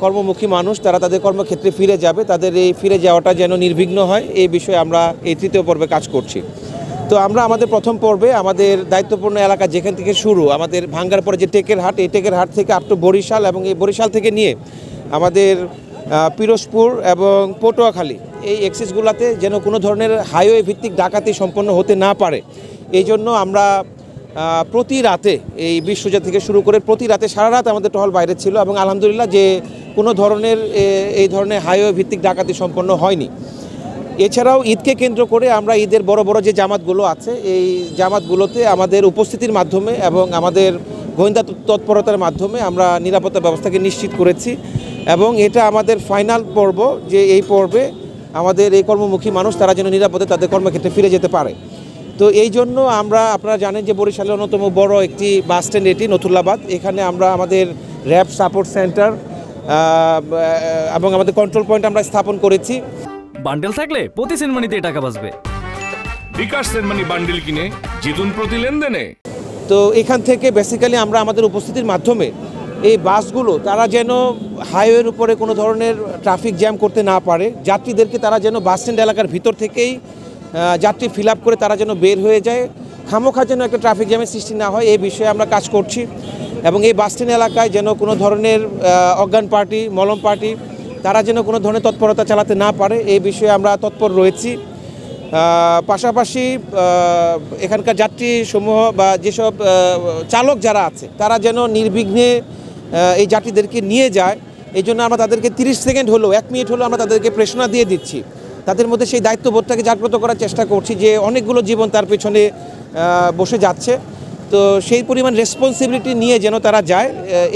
কর্মমুখী মানুষ তারা তাদের কর্মক্ষেত্রে ফিরে যাবে, তাদের এই ফিরে যাওয়াটা যেন নির্বিঘ্ন হয় এই বিষয়ে আমরা এই তৃতীয় পর্বে কাজ করছি। তো আমরা আমাদের প্রথম পর্বে আমাদের দায়িত্বপূর্ণ এলাকা যেখান থেকে শুরু, আমাদের ভাঙ্গার পরে যে টেকের হাট, এই টেকের হাট থেকে আপ টু বরিশাল এবং এই বরিশাল থেকে নিয়ে আমাদের পিরোজপুর এবং পটুয়াখালী এই এক্সিসগুলোতে যেন কোনো ধরনের হাইওয়ে ভিত্তিক ডাকাতি সম্পন্ন হতে না পারে, এই জন্য আমরা প্রতি রাতে এই 20 রোজা থেকে শুরু করে প্রতি রাতে সারা রাত আমাদের টহল বাইরে ছিল এবং আলহামদুলিল্লাহ যে কোনো ধরনের এই ধরনের হাইওয়ে ভিত্তিক ডাকাতি সম্পন্ন হয়নি। এছাড়াও ঈদকে কেন্দ্র করে আমরা ঈদের বড় বড় যে জামাতগুলো আছে এই জামাতগুলোতে আমাদের উপস্থিতির মাধ্যমে এবং আমাদের গোয়েন্দা তৎপরতার মাধ্যমে আমরা নিরাপত্তা ব্যবস্থাকে নিশ্চিত করেছি এবং এটা আমাদের ফাইনাল পর্ব যে এই পর্বে আমাদের এই কর্মমুখী মানুষ তারা যেন নিরাপদে তাদের কর্মক্ষেত্রে ফিরে যেতে পারে। তো এই জন্য আমরা, আপনারা জানেন যে বরিশালের অন্যতম বড় একটি বাস স্ট্যান্ড এটি নথুল্লাবাদ, এখানে আমরা আমাদের র্যাব সাপোর্ট সেন্টার এবং আমাদের কন্ট্রোল পয়েন্ট আমরা স্থাপন করেছি। বান্ডেল থাকলে প্রতি সেনমানিতে টাকা বাঁচবে। বিকাশ সেনমানি বান্ডেল কিনে জিতুন প্রতি লেনদেনে। তো এখান থেকে বেসিক্যালি আমরা আমাদের উপস্থিতির মাধ্যমে এই বাসগুলো তারা যেন হাইওয়ের উপরে কোনো ধরনের ট্রাফিক জ্যাম করতে না পারে, যাত্রীদেরকে তারা যেন বাস স্ট্যান্ড এলাকার ভিতর থেকেই যাত্রী ফিল আপ করে তারা যেন বের হয়ে যায়, খামোখা যেন একটা ট্রাফিক জ্যামের সৃষ্টি না হয় এই বিষয়ে আমরা কাজ করছি। এবং এই বাস স্ট্যান্ড এলাকায় যেন কোনো ধরনের অজ্ঞান পার্টি, মলম পার্টি তারা যেন কোনো ধরনের তৎপরতা চালাতে না পারে এই বিষয়ে আমরা তৎপর রয়েছি। পাশাপাশি এখানকার যাত্রী সমূহ বা যেসব চালক যারা আছে তারা যেন নির্বিঘ্নে এই যাত্রীদেরকে নিয়ে যায়, এই জন্য আমরা তাদেরকে 30 সেকেন্ড হলেও 1 মিনিট হলেও আমরা তাদেরকে প্রেরণা দিয়ে দিচ্ছি, তাদের মধ্যে সেই দায়িত্ববোধটাকে জাগ্রত করার চেষ্টা করছি যে অনেকগুলো জীবন তার পেছনে বসে যাচ্ছে, তো সেই পরিমাণ রেসপন্সিবিলিটি নিয়ে যেন তারা যায়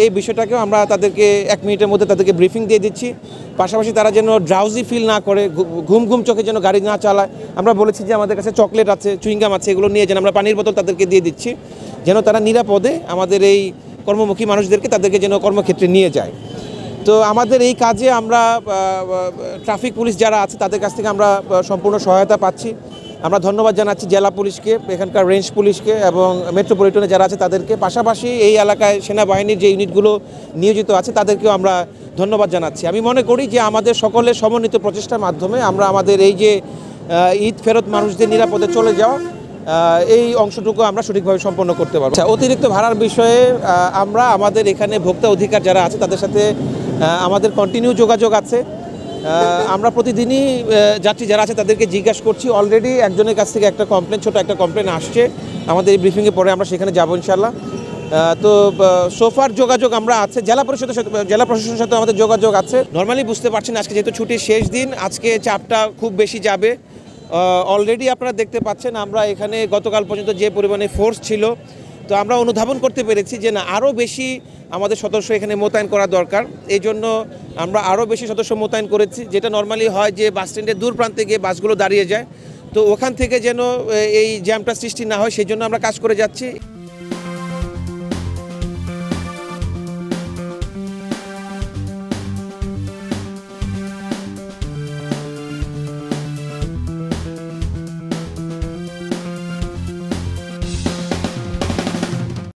এই বিষয়টাকেও আমরা তাদেরকে 1 মিনিটের মধ্যে তাদেরকে ব্রিফিং দিয়ে দিচ্ছি। পাশাপাশি তারা যেন ড্রাউজি ফিল না করে, ঘুম ঘুম চোখে যেন গাড়ি না চালায়। আমরা বলেছি যে আমাদের কাছে চকলেট আছে, চুইংগাম আছে, এগুলো নিয়ে যেন আমরা পানির বোতল তাদেরকে দিয়ে দিচ্ছি, যেন তারা নিরাপদে আমাদের এই কর্মমুখী মানুষদেরকে তাদেরকে যেন কর্মক্ষেত্রে নিয়ে যায়। তো আমাদের এই কাজে আমরা ট্রাফিক পুলিশ যারা আছে তাদের কাছ থেকে আমরা সম্পূর্ণ সহায়তা পাচ্ছি। আমরা ধন্যবাদ জানাচ্ছি জেলা পুলিশকে, এখানকার রেঞ্জ পুলিশকে এবং মেট্রোপলিটনে যারা আছে তাদেরকে, পাশাপাশি এই এলাকায় সেনাবাহিনীর যে ইউনিটগুলো নিয়োজিত আছে তাদেরকেও আমরা ধন্যবাদ জানাচ্ছি। আমি মনে করি যে আমাদের সকলের সমন্বিত প্রচেষ্টার মাধ্যমে আমরা আমাদের এই যে ঈদ ফেরত মানুষদের নিরাপদে চলে যাওয়া এই অংশটুকু আমরা সঠিকভাবে সম্পন্ন করতে পারবো। অতিরিক্ত ভাড়ার বিষয়ে আমরা আমাদের এখানে ভোক্তা অধিকার যারা আছে তাদের সাথে আমাদের কন্টিনিউ যোগাযোগ আছে। আমরা প্রতিদিনই যাত্রী যারা আছে তাদেরকে জিজ্ঞাসা করছি। অলরেডি একজনের কাছ থেকে একটা কমপ্লেন, ছোট একটা কমপ্লেন আসছে, আমাদের এই ব্রিফিংয়ে পরে আমরা সেখানে যাবো ইনশাল্লাহ। তো সোফার যোগাযোগ আমরা আছে, জেলা প্রশাসনের সাথে আমাদের যোগাযোগ আছে। নর্মালি বুঝতে পারছেন আজকে যেহেতু ছুটির শেষ দিন, আজকে চাপটা খুব বেশি যাবে। অলরেডি আপনারা দেখতে পাচ্ছেন আমরা এখানে গতকাল পর্যন্ত যে পরিমাণে ফোর্স ছিল, তো আমরা অনুধাবন করতে পেরেছি যে না, আরও বেশি আমাদের সদস্য এখানে মোতায়েন করা দরকার। এই জন্য আমরা আরও বেশি সদস্য মোতায়েন করেছি, যেটা নর্মালি হয় যে বাস স্ট্যান্ডের দূর প্রান্তে গিয়ে বাসগুলো দাঁড়িয়ে যায়, তো ওখান থেকে যেন এই জ্যামটা সৃষ্টি না হয় সেই জন্য আমরা কাজ করে যাচ্ছি।